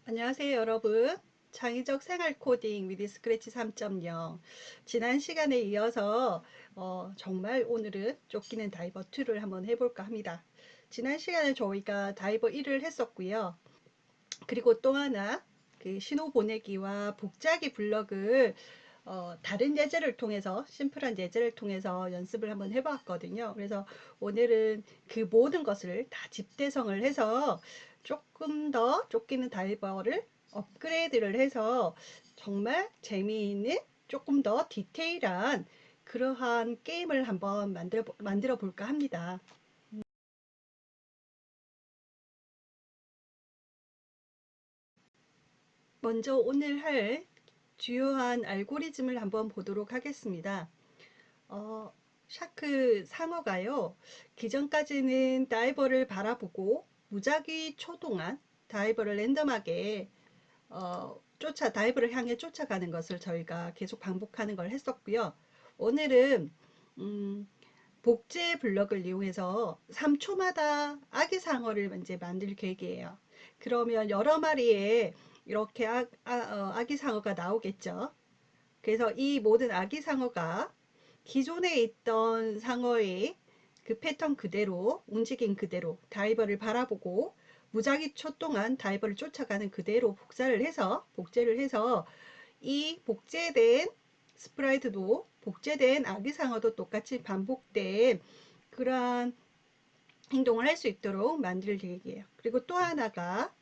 안녕하세요 여러분. 창의적 생활 코딩 위드 스크래치 3.0 지난 시간에 이어서 정말 오늘은 쫓기는 다이버 2를 한번 해볼까 합니다. 지난 시간에 저희가 다이버 1을 했었고요. 그리고 또 하나 그 신호 보내기와 복잡이 블럭을 다른 예제를 통해서 심플한 예제를 통해서 연습을 한번 해봤거든요. 그래서 오늘은 그 모든 것을 다 집대성을 해서 조금 더 쫓기는 다이버를 업그레이드를 해서 정말 재미있는 조금 더 디테일한 그러한 게임을 한번 만들어 볼까 합니다. 먼저 오늘 할 주요한 알고리즘을 한번 보도록 하겠습니다. 어, 샤크 상어가요. 기존까지는 다이버를 바라보고 무작위 초동안 다이버를 랜덤하게 다이버를 향해 쫓아가는 것을 저희가 계속 반복하는 걸 했었고요. 오늘은 복제 블럭을 이용해서 3초마다 아기 상어를 이제 만들 계획이에요. 그러면 여러 마리의 이렇게 아기 상어가 나오겠죠. 그래서 이 모든 아기 상어가 기존에 있던 상어의 그 패턴 그대로 움직임 그대로 다이버를 바라보고 무작위 초 동안 다이버를 쫓아가는 그대로 복제를 해서 이 복제된 스프라이트도 복제된 아기 상어도 똑같이 반복된 그러한 행동을 할 수 있도록 만들 계획이에요. 그리고 또 하나가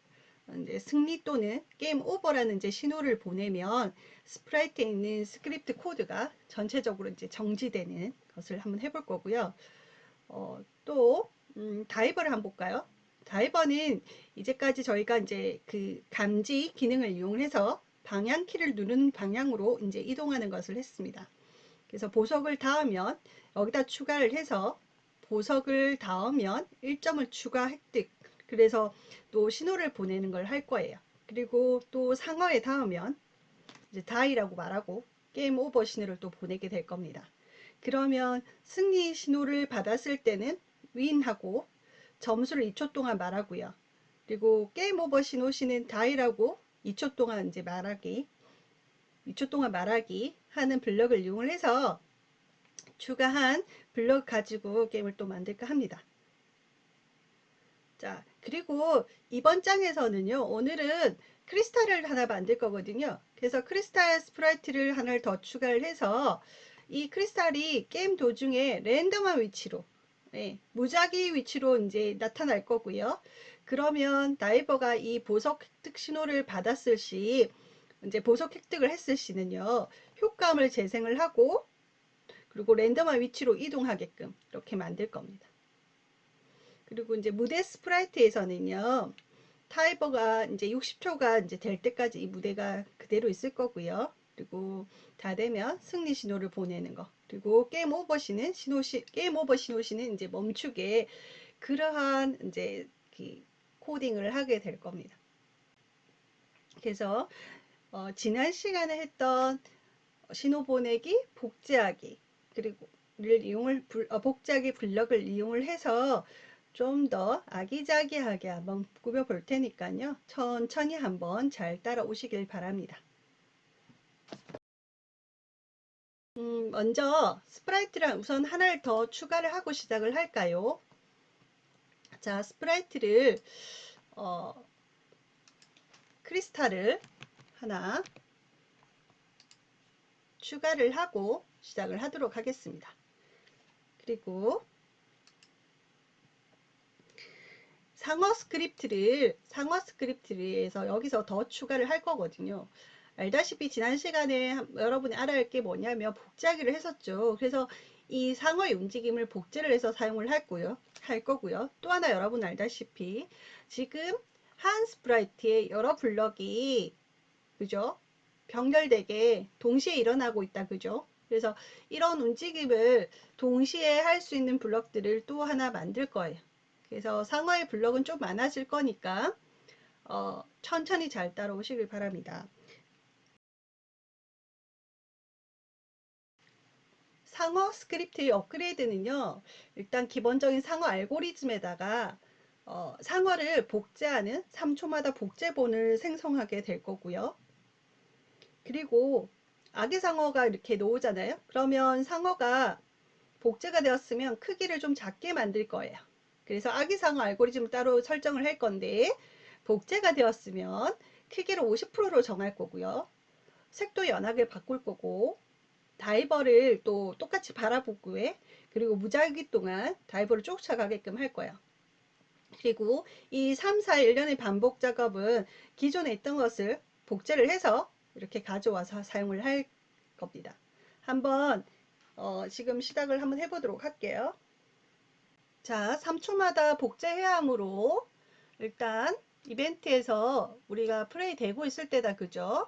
이제 승리 또는 게임 오버라는 이제 신호를 보내면 스프라이트에 있는 스크립트 코드가 전체적으로 이제 정지되는 것을 한번 해볼 거고요. 또 다이버를 한번 볼까요? 다이버는 이제까지 저희가 이제 그 감지 기능을 이용해서 방향키를 누르는 방향으로 이제 이동하는 것을 했습니다. 그래서 보석을 닿으면 여기다 추가를 해서 보석을 닿으면 1점을 추가 획득. 그래서 또 신호를 보내는 걸 할 거예요. 그리고 또 상어에 닿으면 이제 다이라고 말하고 게임 오버 신호를 또 보내게 될 겁니다. 그러면 승리 신호를 받았을 때는 윈하고 점수를 2초 동안 말하고요. 그리고 게임 오버 신호시는 다이라고 2초 동안 이제 말하기 2초 동안 말하기 하는 블럭을 이용해서 추가한 블럭 가지고 게임을 또 만들까 합니다. 자, 그리고 이번 장에서는요, 오늘은 크리스탈을 하나 만들 거거든요. 그래서 크리스탈 스프라이트를 하나를 더 추가를 해서 이 크리스탈이 게임 도중에 랜덤한 위치로, 무작위 위치로 이제 나타날 거고요. 그러면 다이버가 이 보석 획득 신호를 받았을 시, 이제 보석 획득을 했을 시는요, 효과음을 재생을 하고 그리고 랜덤한 위치로 이동하게끔 이렇게 만들 겁니다. 그리고 이제 무대 스프라이트에서는요. 타이버가 이제 60초가 이제 될 때까지 이 무대가 그대로 있을 거고요. 그리고 다 되면 승리 신호를 보내는 거. 그리고 게임 오버 신호시는 이제 멈추게 그러한 이제 그 코딩을 하게 될 겁니다. 그래서 지난 시간에 했던 신호 보내기, 복제하기, 그리고 복제하기 블럭을 이용을 해서 좀 더 아기자기하게 한번 꾸며 볼 테니까요. 천천히 한번 잘 따라오시길 바랍니다. 먼저 스프라이트랑 우선 하나를 더 추가를 하고 시작을 할까요? 자, 스프라이트를 어, 크리스탈을 하나 추가를 하고 시작을 하도록 하겠습니다. 그리고 상어 스크립트를 해서 여기서 더 추가를 할 거거든요. 알다시피 지난 시간에 여러분이 알아야 할 게 뭐냐면 복제하기를 했었죠. 그래서 이 상어의 움직임을 복제를 해서 사용을 할 거고요. 또 하나 여러분 알다시피 지금 한 스프라이트의 여러 블럭이 그죠? 병렬되게 동시에 일어나고 있다 그죠? 그래서 이런 움직임을 동시에 할 수 있는 블럭들을 또 하나 만들 거예요. 그래서 상어의 블럭은 좀 많아질 거니까 천천히 잘 따라오시길 바랍니다. 상어 스크립트의 업그레이드는요. 일단 기본적인 상어 알고리즘에다가 상어를 복제하는 3초마다 복제본을 생성하게 될 거고요. 그리고 아기 상어가 이렇게 놓오잖아요. 그러면 상어가 복제가 되었으면 크기를 좀 작게 만들 거예요. 그래서 아기 상어 알고리즘을 따로 설정을 할 건데, 복제가 되었으면 크기를 50%로 정할 거고요. 색도 연하게 바꿀 거고, 다이버를 또 똑같이 바라보고에, 그리고 무작위 동안 다이버를 쫓아가게끔 할 거예요. 그리고 이 3, 4, 1년의 반복 작업은 기존에 있던 것을 복제를 해서 이렇게 가져와서 사용을 할 겁니다. 한번 지금 시작을 한번 해보도록 할게요. 자, 3초마다 복제해야 하므로 일단 이벤트에서 우리가 플레이 되고 있을 때다, 그죠?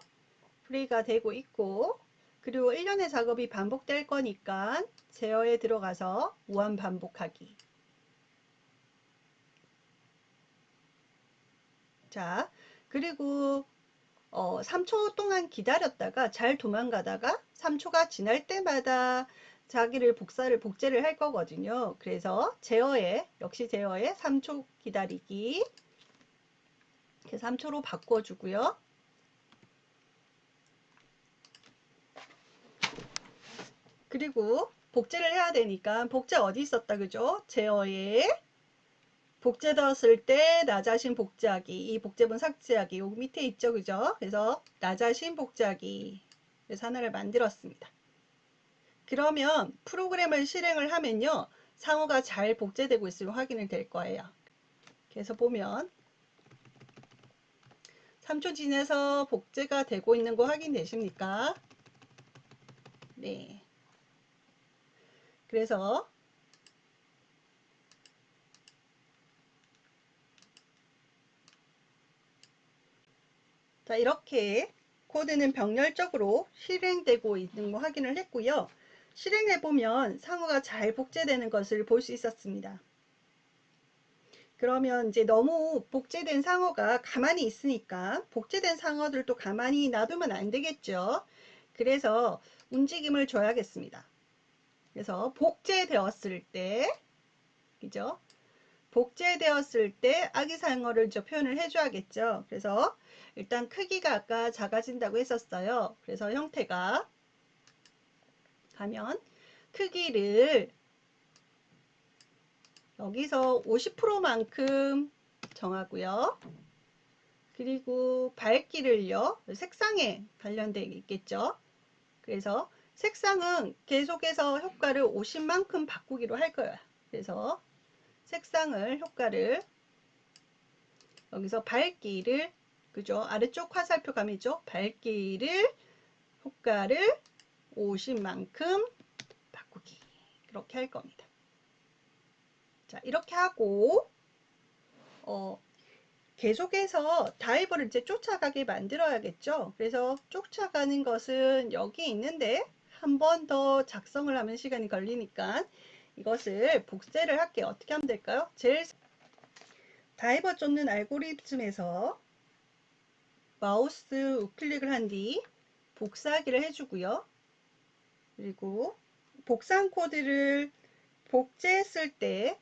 플레이가 되고 있고, 그리고 1년의 작업이 반복될 거니까 제어에 들어가서 무한 반복하기. 자, 그리고 3초 동안 기다렸다가 잘 도망가다가 3초가 지날 때마다 자기를 복제를 할 거거든요. 그래서 역시 제어에 3초 기다리기. 3초로 바꿔주고요. 그리고 복제를 해야 되니까 복제 어디 있었다, 그죠? 제어에 복제되었을 때 나 자신 복제하기, 이 복제본 삭제하기 여기 밑에 있죠, 그죠? 그래서 나 자신 복제하기, 그래서 하나를 만들었습니다. 그러면 프로그램을 실행을 하면요, 상호가 잘 복제되고 있으면 확인이 될 거예요. 그래서 보면 3초 지나서 복제가 되고 있는 거 확인되십니까? 네. 그래서 자, 이렇게 코드는 병렬적으로 실행되고 있는 거 확인을 했고요. 실행해 보면 상어가 잘 복제되는 것을 볼 수 있었습니다. 그러면 이제 너무 복제된 상어가 가만히 있으니까 복제된 상어들도 가만히 놔두면 안 되겠죠. 그래서 움직임을 줘야겠습니다. 그래서 복제되었을 때, 그죠? 복제되었을 때 아기 상어를 표현을 해줘야겠죠. 그래서 일단 크기가 아까 작아진다고 했었어요. 그래서 형태가 가면 크기를 여기서 50%만큼 정하고요. 그리고 밝기를요, 색상에 관련되어 있겠죠. 그래서 색상은 계속해서 효과를 50만큼 바꾸기로 할 거예요. 그래서 색상을 효과를 여기서 밝기를, 그죠? 아래쪽 화살표 감이죠? 밝기를 효과를 50만큼 바꾸기, 이렇게 할 겁니다. 자, 이렇게 하고 계속해서 다이버를 이제 쫓아가게 만들어야겠죠. 그래서 쫓아가는 것은 여기 있는데 한 번 더 작성을 하면 시간이 걸리니까 이것을 복제를 할게요. 어떻게 하면 될까요? 다이버 쫓는 알고리즘에서 마우스 우클릭을 한 뒤 복사하기를 해주고요. 그리고 복사한 코드를 복제했을 때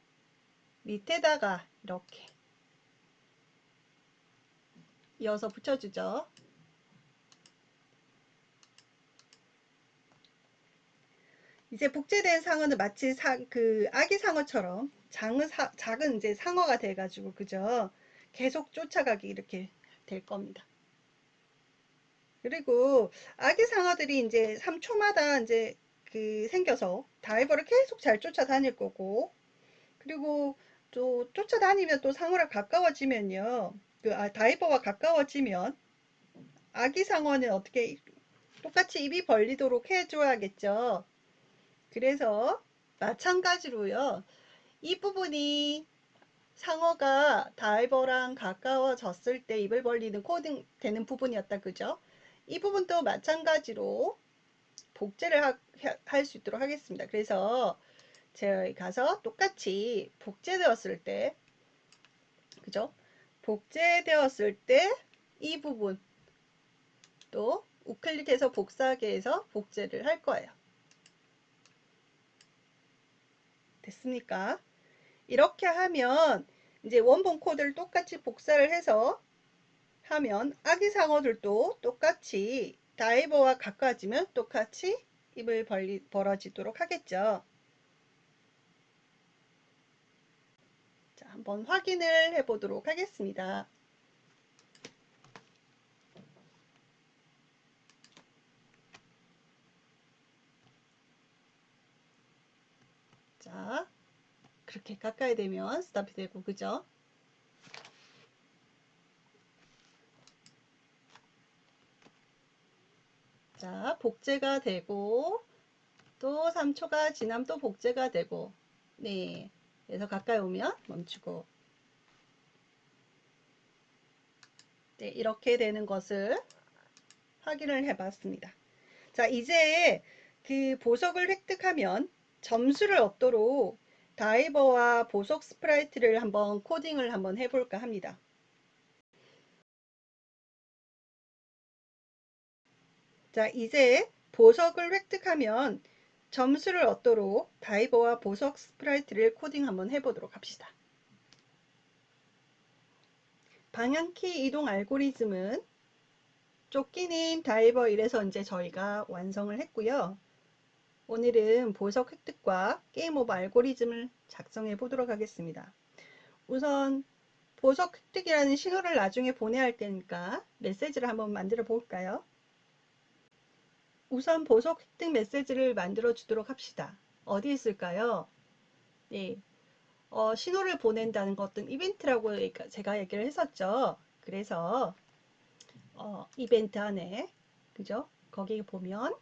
밑에다가 이렇게 이어서 붙여주죠. 이제 복제된 상어는 마치 그 아기 상어처럼 작은 이제 상어가 돼가지고, 그죠? 계속 쫓아가기 이렇게 될 겁니다. 그리고 아기 상어들이 이제 3초마다 이제 생겨서 다이버를 계속 잘 쫓아다닐 거고, 그리고 또 쫓아다니면 또 상어랑 가까워지면요, 다이버와 가까워지면 아기 상어는 어떻게 똑같이 입이 벌리도록 해줘야겠죠. 그래서 마찬가지로요, 이 부분이 상어가 다이버랑 가까워졌을 때 입을 벌리는 코딩 되는 부분이었다, 그죠? 이 부분도 마찬가지로 복제를 할 수 있도록 하겠습니다. 그래서 제가 가서 똑같이 복제되었을 때, 그죠? 복제되었을 때 이 부분 또 우클릭해서 복사하게 해서 복제를 할 거예요. 됐습니까? 이렇게 하면 이제 원본 코드를 똑같이 복사를 해서 하면 아기 상어들도 똑같이 다이버와 가까워지면 똑같이 입을 벌어지도록 하겠죠. 자, 한번 확인을 해 보도록 하겠습니다. 자, 그렇게 가까이 되면 스탑이 되고, 그죠? 자, 복제가 되고, 또 3초가 지나면 또 복제가 되고, 네. 그래서 가까이 오면 멈추고, 네, 이렇게 되는 것을 확인을 해 봤습니다. 자, 이제 그 보석을 획득하면 점수를 얻도록 다이버와 보석 스프라이트를 한번 코딩을 한번 해볼까 합니다. 자, 이제 보석을 획득하면 점수를 얻도록 다이버와 보석 스프라이트를 코딩 한번 해보도록 합시다. 방향키 이동 알고리즘은 쫓기는 다이버 1에서 이제 저희가 완성을 했고요. 오늘은 보석 획득과 게임 오버 알고리즘을 작성해 보도록 하겠습니다. 우선 보석 획득이라는 신호를 나중에 보내야 할 테니까 메시지를 한번 만들어 볼까요? 우선 보석 획득 메시지를 만들어 주도록 합시다. 어디 있을까요? 네, 신호를 보낸다는 것은 이벤트라고 제가 얘기를 했었죠. 그래서 이벤트 안에 그죠? 거기 보면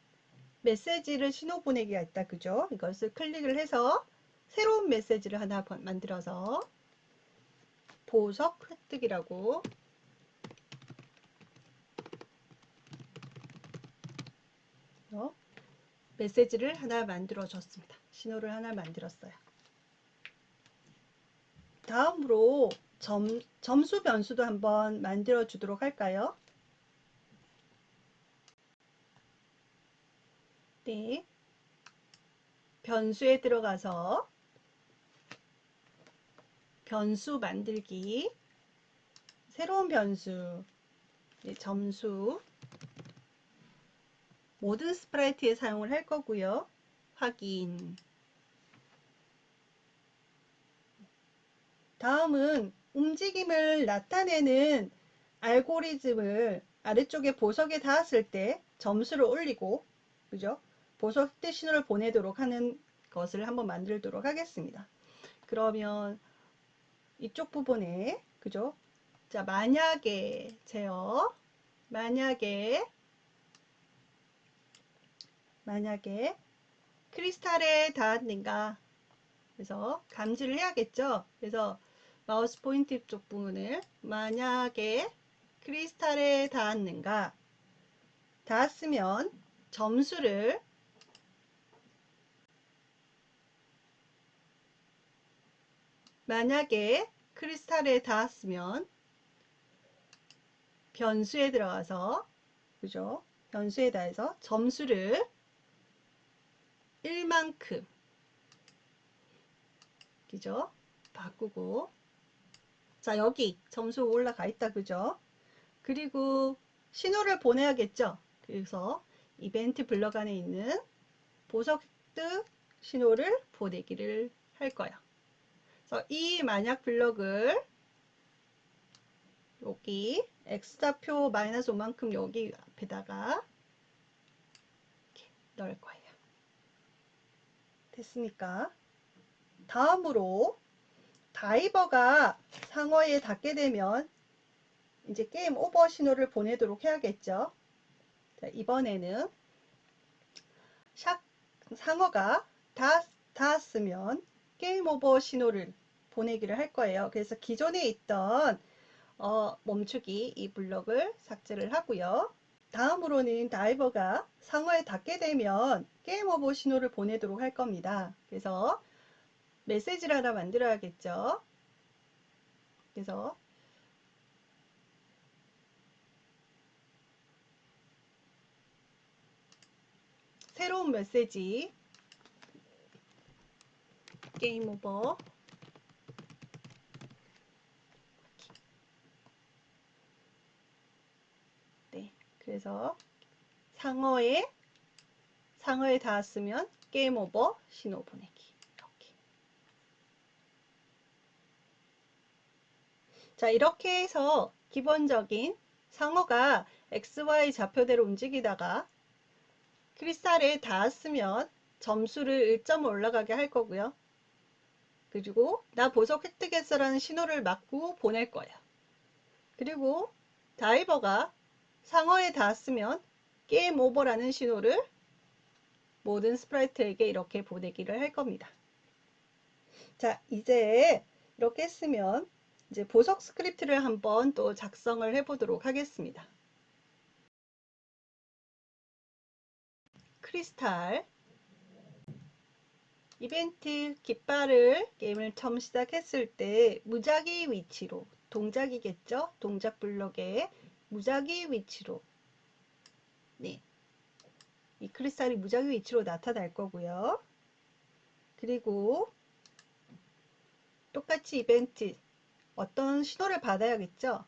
메시지를 신호 보내기가 있다. 그죠? 이것을 클릭을 해서 새로운 메시지를 하나 만들어서 보석 획득이라고 메시지를 하나 만들어 줬습니다. 신호를 하나 만들었어요. 다음으로 점수 변수도 한번 만들어 주도록 할까요? 네. 변수에 들어가서 변수 만들기, 새로운 변수, 네, 점수, 모든 스프라이트에 사용을 할 거고요. 확인. 다음은 움직임을 나타내는 알고리즘을 아래쪽에 보석에 닿았을 때 점수를 올리고, 그죠? 보석 획득 신호를 보내도록 하는 것을 한번 만들도록 하겠습니다. 그러면 이쪽 부분에, 그죠? 자, 만약에 제어, 만약에 크리스탈에 닿았는가, 그래서 감지를 해야겠죠. 그래서 마우스 포인트 쪽 부분을 만약에 크리스탈에 닿았는가, 닿았으면 점수를 만약에 크리스탈에 닿았으면 변수에 들어가서 그죠? 변수에 대해서 점수를 1만큼 그죠? 바꾸고 자, 여기 점수 올라가 있다. 그죠? 그리고 신호를 보내야겠죠. 그래서 이벤트 블럭 안에 있는 보석 획득 신호를 보내기를 할 거예요. 그래서 이 만약 블럭을 여기 X좌표 마이너스 5만큼 여기 앞에다가 이렇게 넣을 거예요. 됐습니까? 다음으로 다이버가 상어에 닿게 되면 이제 게임 오버 신호를 보내도록 해야겠죠. 자, 이번에는 상어가 닿았으면 게임 오버 신호를 보내기를 할 거예요. 그래서 기존에 있던 멈추기 이 블럭을 삭제를 하고요. 다음으로는 다이버가 상어에 닿게 되면 게임 오버 신호를 보내도록 할 겁니다. 그래서 메시지를 하나 만들어야겠죠. 그래서 새로운 메시지 게임 오버 그래서 상어에 닿았으면 게임 오버 신호 보내기. 이렇게. 자, 이렇게 해서 기본적인 상어가 XY 좌표대로 움직이다가 크리스탈에 닿았으면 점수를 1점 올라가게 할 거고요. 그리고 나 보석 획득했어라는 신호를 맞고 보낼 거예요. 그리고 다이버가 상어에 닿았으면 게임 오버라는 신호를 모든 스프라이트에게 이렇게 보내기를 할 겁니다. 자, 이제 이렇게 했으면 이제 보석 스크립트를 한번 또 작성을 해 보도록 하겠습니다. 크리스탈 이벤트 깃발을 게임을 처음 시작했을 때 무작위 위치로, 동작이겠죠? 동작 블록에 무작위 위치로, 네, 이 크리스탈이 무작위 위치로 나타날 거고요. 그리고 똑같이 이벤트 어떤 신호를 받아야겠죠?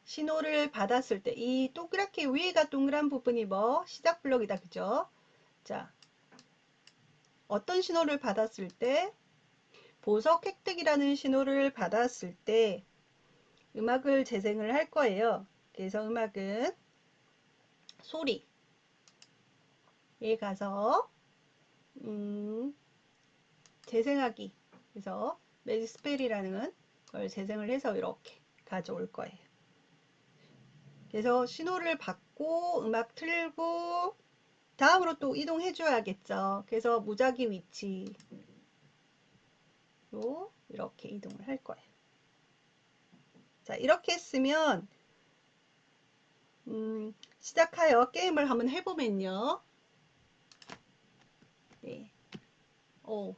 신호를 받았을 때 이 동그랗게 위에가 동그란 부분이 뭐 시작 블록이다, 그죠? 자, 어떤 신호를 받았을 때 보석 획득이라는 신호를 받았을 때 음악을 재생을 할 거예요. 그래서 음악은 소리에 가서 재생하기, 그래서 매직 스펠이라는 걸 재생을 해서 이렇게 가져올 거예요. 그래서 신호를 받고 음악 틀고 다음으로 또 이동해 줘야겠죠. 그래서 무작위 위치로 이렇게 이동을 할 거예요. 자, 이렇게 했으면 시작하여 게임을 한번 해보면요. 네. 오.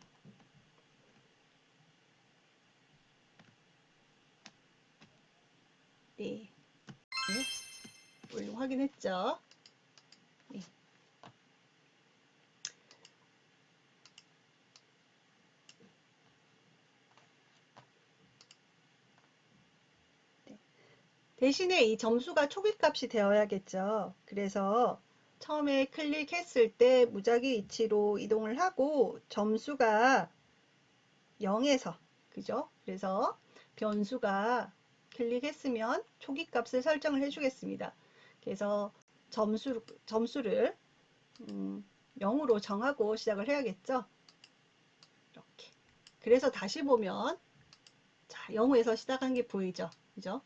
네. 네. 우리 확인했죠? 네. 네. 대신에 이 점수가 초기값이 되어야겠죠. 그래서 처음에 클릭했을 때 무작위 위치로 이동을 하고 점수가 0에서, 그죠? 그래서 변수가 클릭했으면 초기값을 설정을 해주겠습니다. 그래서 점수를 0으로 정하고 시작을 해야겠죠. 이렇게. 그래서 다시 보면 자, 0에서 시작한 게 보이죠? 그죠?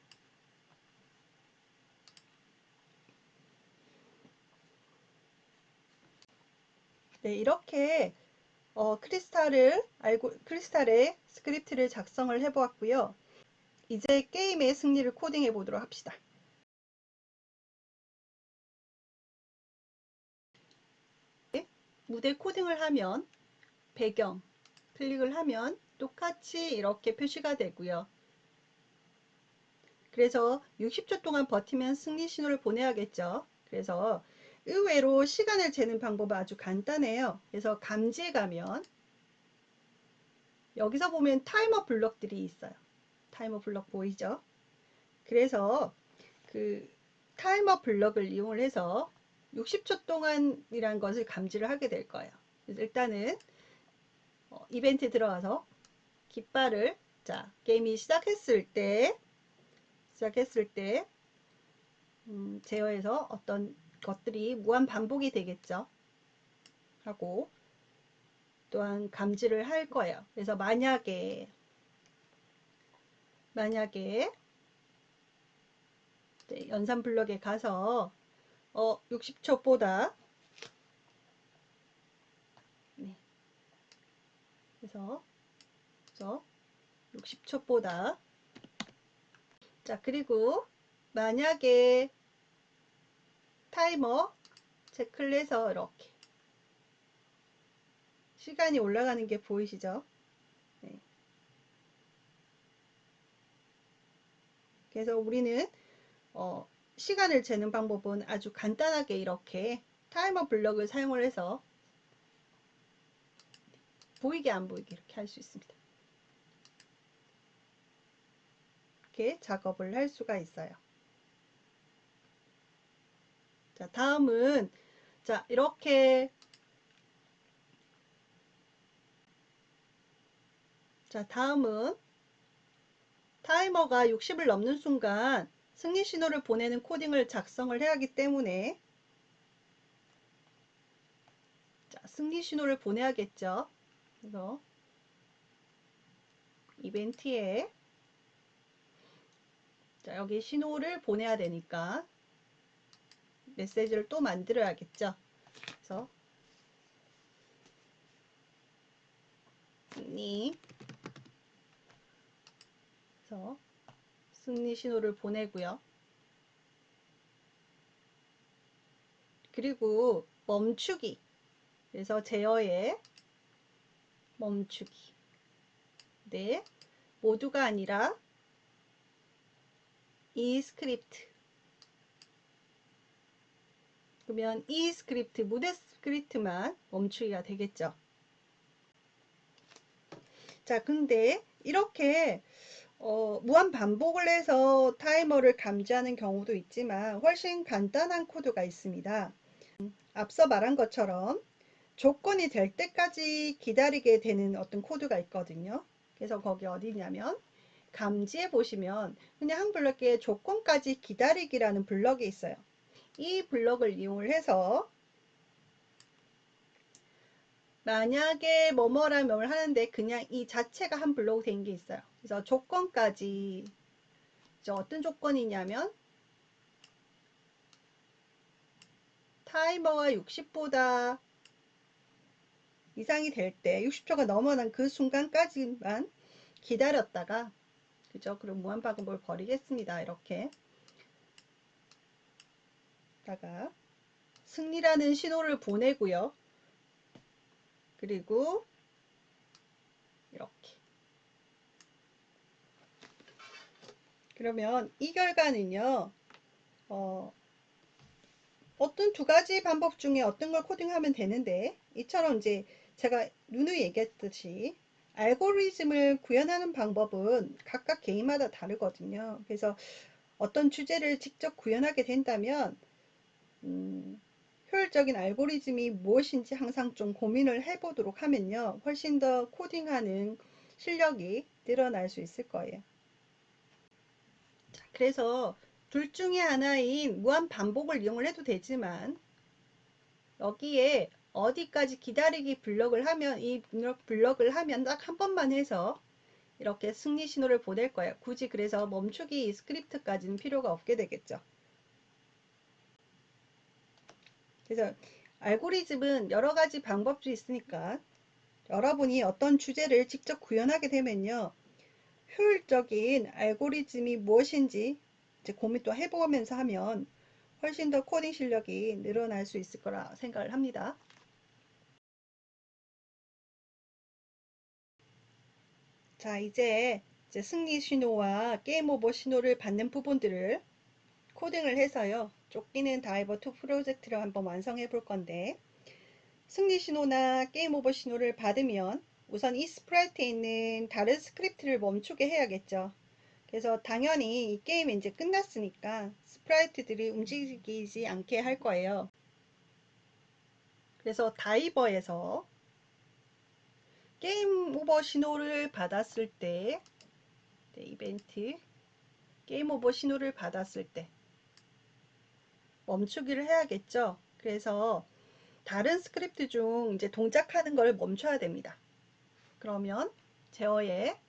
네, 이렇게 크리스탈의 스크립트를 작성을 해 보았고요. 이제 게임의 승리를 코딩해 보도록 합시다. 네, 무대 코딩을 하면 배경 클릭을 하면 똑같이 이렇게 표시가 되고요. 그래서 60초 동안 버티면 승리 신호를 보내야겠죠. 그래서 의외로 시간을 재는 방법은 아주 간단해요. 그래서 감지에 가면 여기서 보면 타이머 블럭들이 있어요. 타이머 블럭 보이죠? 그래서 그 타이머 블럭을 이용을 해서 60초 동안이라는 것을 감지를 하게 될 거예요. 그래서 일단은 이벤트에 들어가서 깃발을, 자, 게임이 시작했을 때 제어해서 어떤 것들이 무한 반복이 되겠죠. 하고 또한 감지를 할 거예요. 그래서 만약에 네, 연산 블럭에 가서 60초보다 네, 그래서 60초보다 자, 그리고 만약에 타이머 체크를 해서 이렇게 시간이 올라가는 게 보이시죠? 네. 그래서 우리는 시간을 재는 방법은 아주 간단하게 이렇게 타이머 블럭을 사용을 해서 보이게 안 보이게 이렇게 할 수 있습니다. 이렇게 작업을 할 수가 있어요. 자, 다음은 자, 이렇게 자, 다음은 타이머가 60을 넘는 순간 승리 신호를 보내는 코딩을 작성을 해야 하기 때문에 자, 승리 신호를 보내야겠죠. 그래서 이벤트에 자, 여기 신호를 보내야 되니까 메시지를 또 만들어야겠죠. 그래서 승리 그래서 승리 신호를 보내고요. 그리고 멈추기 그래서 제어에 멈추기 네 모두가 아니라 이 스크립트 그러면 이 스크립트 무대 스크립트만 멈추기가 되겠죠. 자 근데 이렇게 무한 반복을 해서 타이머를 감지하는 경우도 있지만 훨씬 간단한 코드가 있습니다. 앞서 말한 것처럼 조건이 될 때까지 기다리게 되는 어떤 코드가 있거든요. 그래서 거기 어디냐면 감지해 보시면 그냥 한 블럭에 조건까지 기다리기라는 블럭이 있어요. 이 블럭을 이용을 해서 만약에 뭐뭐라면 하는데 그냥 이 자체가 한 블록 된 게 있어요. 그래서 조건까지 어떤 조건이냐면 타이머가 60보다 이상이 될 때 60초가 넘어난 그 순간까지만 기다렸다가 그죠? 그럼 무한반복을 버리겠습니다. 이렇게 다가 승리라는 신호를 보내고요. 그리고 이렇게 그러면 이 결과는요. 어떤 두 가지 방법 중에 어떤 걸 코딩하면 되는데 이처럼 이제 제가 누누이 얘기했듯이 알고리즘을 구현하는 방법은 각각 개인마다 다르거든요. 그래서 어떤 주제를 직접 구현하게 된다면 효율적인 알고리즘이 무엇인지 항상 좀 고민을 해보도록 하면요. 훨씬 더 코딩하는 실력이 늘어날 수 있을 거예요. 자, 그래서 둘 중에 하나인 무한 반복을 이용을 해도 되지만 여기에 어디까지 기다리기 블럭을 하면 이 블럭을 하면 딱 한 번만 해서 이렇게 승리 신호를 보낼 거예요. 굳이 그래서 멈추기 스크립트까지는 필요가 없게 되겠죠. 그래서 알고리즘은 여러 가지 방법이 있으니까 여러분이 어떤 주제를 직접 구현하게 되면요. 효율적인 알고리즘이 무엇인지 이제 고민 또 해보면서 하면 훨씬 더 코딩 실력이 늘어날 수 있을 거라 생각을 합니다. 자, 이제 승리 신호와 게임 오버 신호를 받는 부분들을 코딩을 해서요. 쫓기는 다이버2 프로젝트를 한번 완성해 볼 건데 승리 신호나 게임 오버 신호를 받으면 우선 이 스프라이트에 있는 다른 스크립트를 멈추게 해야겠죠. 그래서 당연히 이 게임이 이제 끝났으니까 스프라이트들이 움직이지 않게 할 거예요. 그래서 다이버에서 게임 오버 신호를 받았을 때 이벤트 게임 오버 신호를 받았을 때 멈추기를 해야겠죠. 그래서 다른 스크립트 중 이제 동작하는 걸 멈춰야 됩니다. 그러면 제어에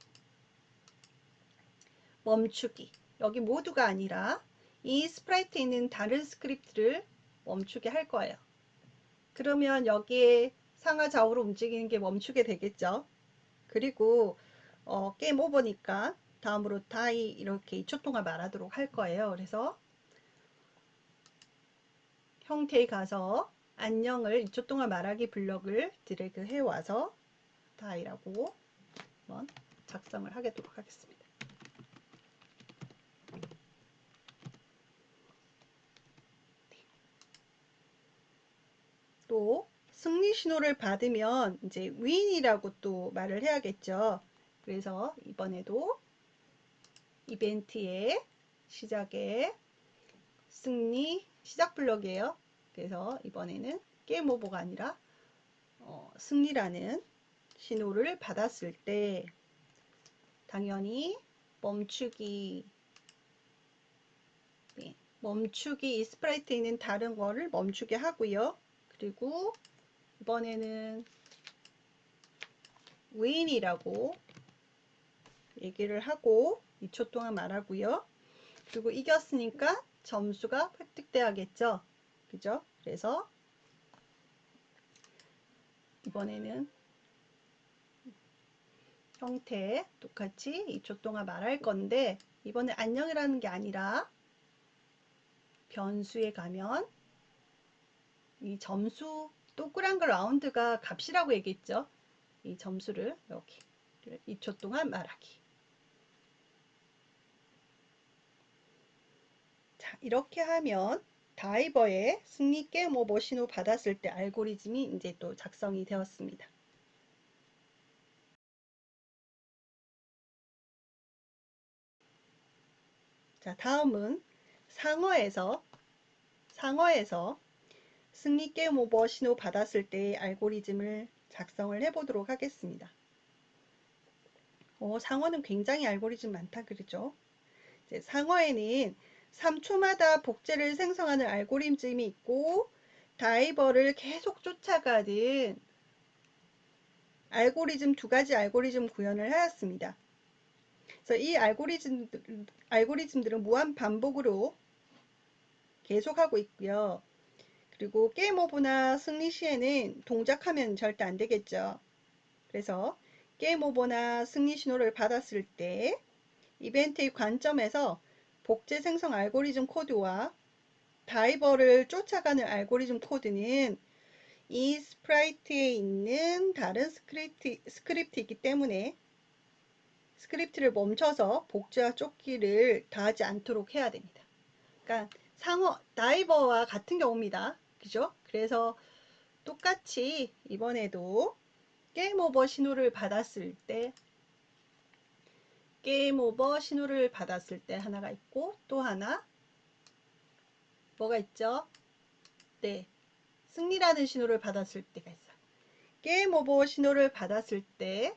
멈추기 여기 모두가 아니라 이 스프라이트에 있는 다른 스크립트를 멈추게 할 거예요. 그러면 여기에 상하 좌우로 움직이는 게 멈추게 되겠죠. 그리고 게임 오버니까 다음으로 다이 이렇게 2초 동안 말하도록 할 거예요. 그래서 형태에 가서 안녕을 2초 동안 말하기 블럭을 드래그 해 와서 다이라고 한번 작성을 하도록 하겠습니다. 또 승리 신호를 받으면 이제 윈이라고 또 말을 해야겠죠. 그래서 이번에도 이벤트의 시작에 승리 시작 블럭이에요. 그래서 이번에는 게임 오버가 아니라 승리라는 신호를 받았을 때 당연히 멈추기, 네, 멈추기, 이 스프라이트에 있는 다른 거를 멈추게 하고요. 그리고 이번에는 윈이라고 얘기를 하고 2초 동안 말하고요. 그리고 이겼으니까 점수가 획득돼야겠죠. 그죠? 그래서 이번에는 형태 똑같이 2초 동안 말할 건데 이번에 안녕이라는 게 아니라 변수에 가면 이 점수 동그란 거 라운드가 값이라고 얘기했죠. 이 점수를 이렇게 2초 동안 말하기. 자, 이렇게 하면 다이버의 승리 게임 오버 신호 받았을 때 알고리즘이 이제 또 작성이 되었습니다. 자, 다음은 상어에서 승리 게임 오버 신호 받았을 때의 알고리즘을 작성을 해보도록 하겠습니다. 상어는 굉장히 알고리즘 많다 그러죠. 이제 상어에는 3초마다 복제를 생성하는 알고리즘이 있고 다이버를 계속 쫓아가는 알고리즘 두 가지 알고리즘 구현을 하였습니다. 그래서 이 알고리즘들은 무한 반복으로 계속하고 있고요. 그리고 게임 오버나 승리 시에는 동작하면 절대 안 되겠죠. 그래서 게임 오버나 승리 신호를 받았을 때 이벤트의 관점에서 복제 생성 알고리즘 코드와 다이버를 쫓아가는 알고리즘 코드는 이 스프라이트에 있는 다른 스크립트이기 때문에 스크립트를 멈춰서 복제와 쫓기를 다하지 않도록 해야 됩니다. 그러니까 다이버와 같은 경우입니다. 그죠? 그래서 똑같이 이번에도 게임 오버 신호를 받았을 때 하나가 있고 또 하나 뭐가 있죠? 네, 승리라는 신호를 받았을 때가 있어요. 게임 오버 신호를 받았을 때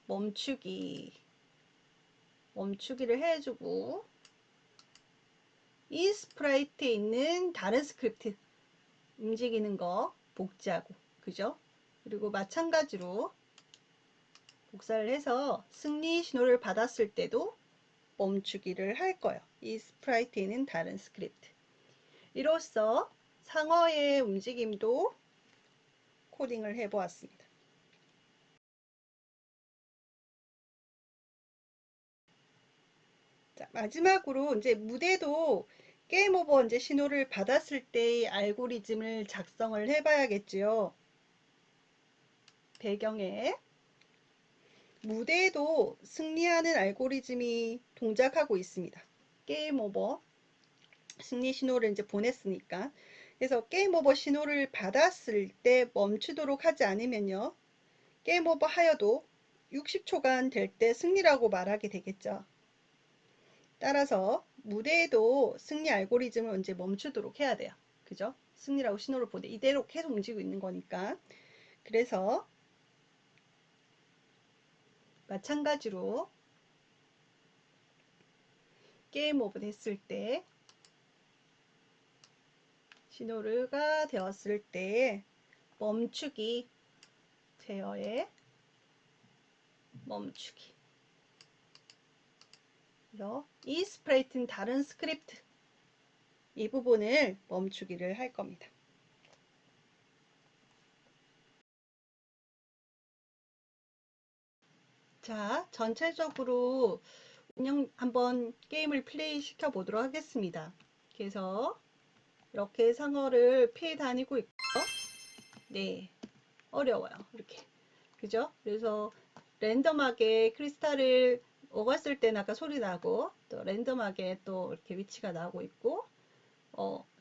멈추기를 해주고 이 스프라이트에 있는 다른 스크립트 움직이는 거 복제하고 그죠? 그리고 마찬가지로 복사를 해서 승리 신호를 받았을 때도 멈추기를 할 거예요. 이 스프라이트에 있는 다른 스크립트. 이로써 상어의 움직임도 코딩을 해보았습니다. 자, 마지막으로 이제 무대도 게임 오버 이제 신호를 받았을 때의 알고리즘을 작성을 해봐야겠지요. 배경에 무대에도 승리하는 알고리즘이 동작하고 있습니다. 게임 오버 승리 신호를 이제 보냈으니까. 그래서 게임 오버 신호를 받았을 때 멈추도록 하지 않으면요. 게임 오버 하여도 60초간 될 때 승리라고 말하게 되겠죠. 따라서 무대에도 승리 알고리즘을 이제 멈추도록 해야 돼요. 그죠? 승리라고 신호를 보내 이대로 계속 움직이고 있는 거니까. 그래서 마찬가지로 게임 오버 됐을 때 신호가 되었을 때 멈추기 제어에 멈추기 이 스프레이트는 다른 스크립트 이 부분을 멈추기를 할 겁니다. 자, 전체적으로 한번 게임을 플레이 시켜 보도록 하겠습니다. 그래서 이렇게 상어를 피해 다니고 있고 네, 어려워요. 이렇게 그죠? 그래서 랜덤하게 크리스탈을 먹었을 때는 아까 소리 나고 또 랜덤하게 또 이렇게 위치가 나오고 있고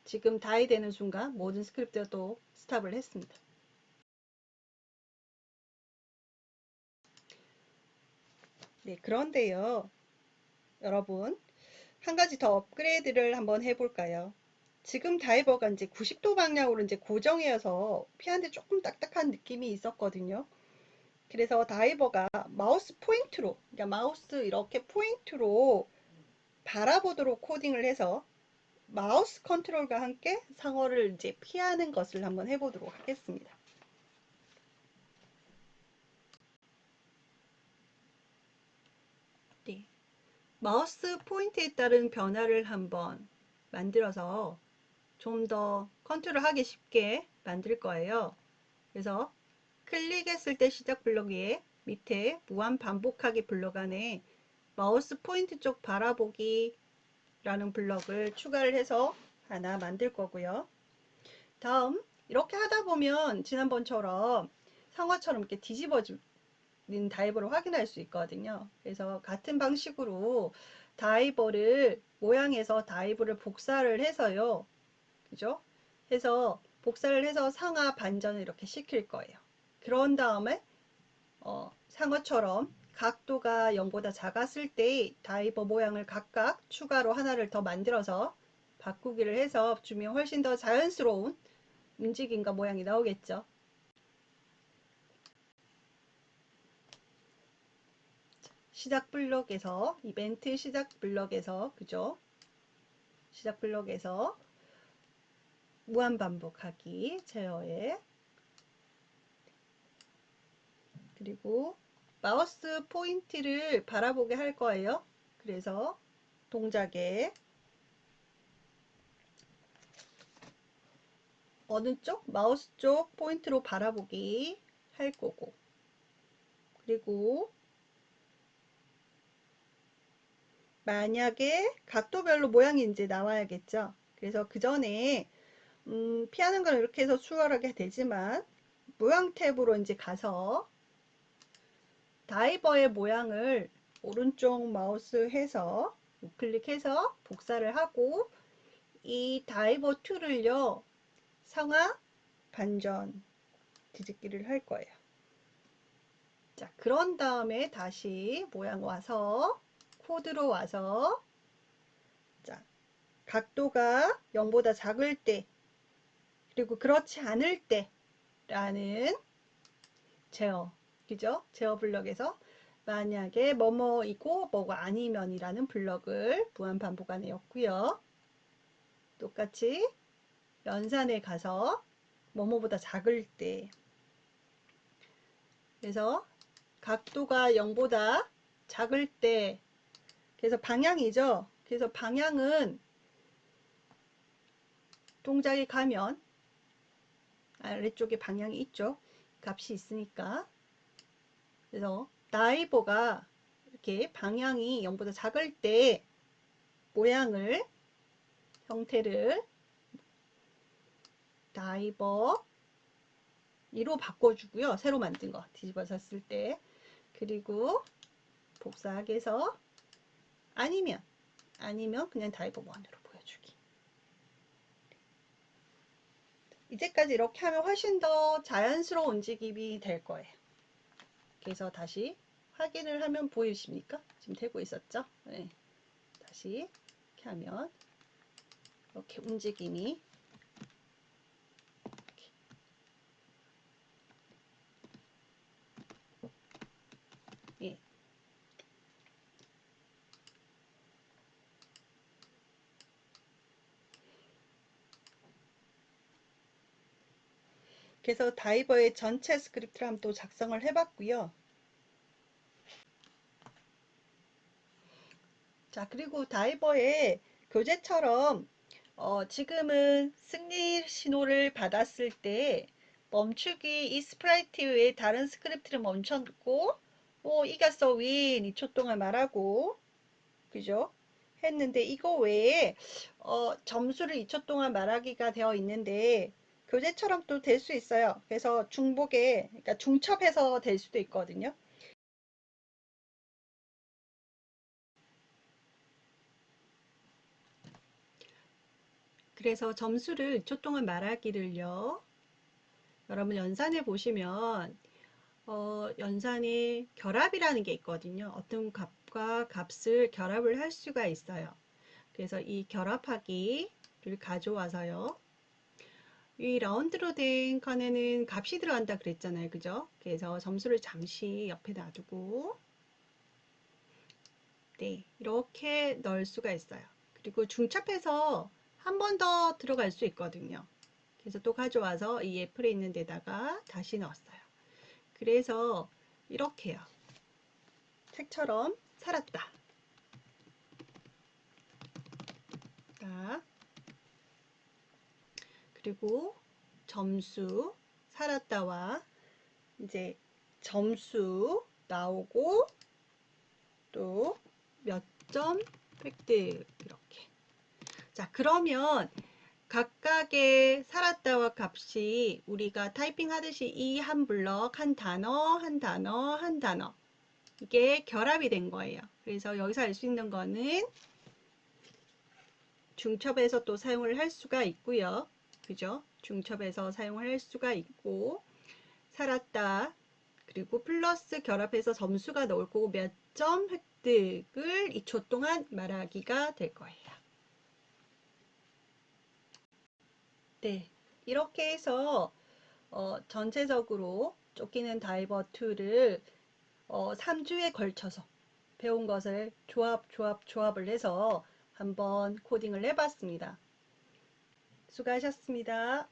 지금 다이 되는 순간 모든 스크립트가 또 스탑을 했습니다. 네, 그런데요. 여러분 한 가지 더 업그레이드를 한번 해볼까요? 지금 다이버가 이제 90도 방향으로 이제 고정이어서 피하는데 조금 딱딱한 느낌이 있었거든요. 그래서 다이버가 마우스 포인트로, 그러니까 마우스 이렇게 포인트로 바라보도록 코딩을 해서 마우스 컨트롤과 함께 상어를 이제 피하는 것을 한번 해보도록 하겠습니다. 네. 마우스 포인트에 따른 변화를 한번 만들어서 좀 더 컨트롤하기 쉽게 만들 거예요. 그래서 클릭했을 때 시작 블록 위에 밑에 무한 반복하기 블록 안에 마우스 포인트 쪽 바라보기 라는 블럭을 추가를 해서 하나 만들 거고요. 다음 이렇게 하다 보면 지난번처럼 상어처럼 이렇게 뒤집어진 다이버를 확인할 수 있거든요. 그래서 같은 방식으로 다이버를 모양에서 다이버를 복사를 해서요. 그죠? 해서 복사를 해서 상하 반전을 이렇게 시킬 거예요. 그런 다음에 상어처럼 각도가 0보다 작았을 때 다이버 모양을 각각 추가로 하나를 더 만들어서 바꾸기를 해서 주면 훨씬 더 자연스러운 움직임과 모양이 나오겠죠. 시작 블록에서 이벤트 시작 블록에서 그죠? 시작 블록에서 무한 반복하기 제어에 그리고 마우스 포인트를 바라보게 할 거예요. 그래서 동작에 어느 쪽? 마우스 쪽 포인트로 바라보기 할 거고 그리고 만약에 각도별로 모양이 이제 나와야겠죠. 그래서 그 전에 피하는 건 이렇게 해서 수월하게 되지만 모양 탭으로 이제 가서 다이버의 모양을 오른쪽 마우스 해서 우클릭해서 복사를 하고 이 다이버 툴을요 상하 반전 뒤집기를 할 거예요. 자, 그런 다음에 다시 모양 와서 코드로 와서 자, 각도가 0보다 작을 때 그리고 그렇지 않을 때 라는 제어 그죠? 제어 블럭에서 만약에 뭐뭐이고 뭐가 아니면 이라는 블럭을 무한 반복 안에 였고요. 똑같이 연산에 가서 뭐뭐보다 작을 때 그래서 각도가 0보다 작을 때 그래서 방향이죠. 그래서 방향은 동작이 가면 아래쪽에 방향이 있죠. 값이 있으니까 그래서 다이버가 이렇게 방향이 0보다 작을 때 모양을 형태를 다이버 2로 바꿔주고요. 새로 만든 거 뒤집어졌을 때 그리고 복사하기 해서 아니면 그냥 다이버 1으로 보여주기. 이제까지 이렇게 하면 훨씬 더 자연스러운 움직임이 될 거예요. 그래서 다시 확인을 하면 보이십니까? 지금 되고 있었죠? 네. 다시 이렇게 하면 이렇게 움직임이 예. 그래서 다이버의 전체 스크립트를 한번 또 작성을 해봤고요. 자, 그리고 다이버의 교재처럼 지금은 승리 신호를 받았을 때 멈추기 이 스프라이트 외에 다른 스크립트를 멈췄고 이겼어 윈 2초 동안 말하고 그죠? 했는데 이거 외에 점수를 2초 동안 말하기가 되어 있는데 교재처럼 또 될 수 있어요. 그래서 중복에 그러니까 중첩해서 될 수도 있거든요. 그래서 점수를 2초 동안 말하기를요. 여러분 연산해 보시면 연산에 결합이라는 게 있거든요. 어떤 값과 값을 결합을 할 수가 있어요. 그래서 이 결합하기 가져와서요. 이 라운드로 된 칸에는 값이 들어간다 그랬잖아요. 그죠? 그래서 점수를 잠시 옆에 놔두고 네, 이렇게 넣을 수가 있어요. 그리고 중첩해서 한 번 더 들어갈 수 있거든요. 그래서 또 가져와서 이 애플에 있는 데다가 다시 넣었어요. 그래서 이렇게요. 책처럼 살았다. 딱. 그리고 점수 살았다와 이제 점수 나오고 또 몇 점 획득 이렇게. 자, 그러면 각각의 살았다와 값이 우리가 타이핑 하듯이 이 한 블럭, 한 단어, 한 단어, 한 단어 이게 결합이 된 거예요. 그래서 여기서 알 수 있는 거는 중첩에서 또 사용을 할 수가 있고요. 그죠? 중첩에서 사용을 할 수가 있고 살았다 그리고 플러스 결합해서 점수가 나올 거고 몇 점 획득을 2초 동안 말하기가 될 거예요. 네, 이렇게 해서 전체적으로 쫓기는 다이버 2를 3주에 걸쳐서 배운 것을 조합을 해서 한번 코딩을 해봤습니다. 수고하셨습니다.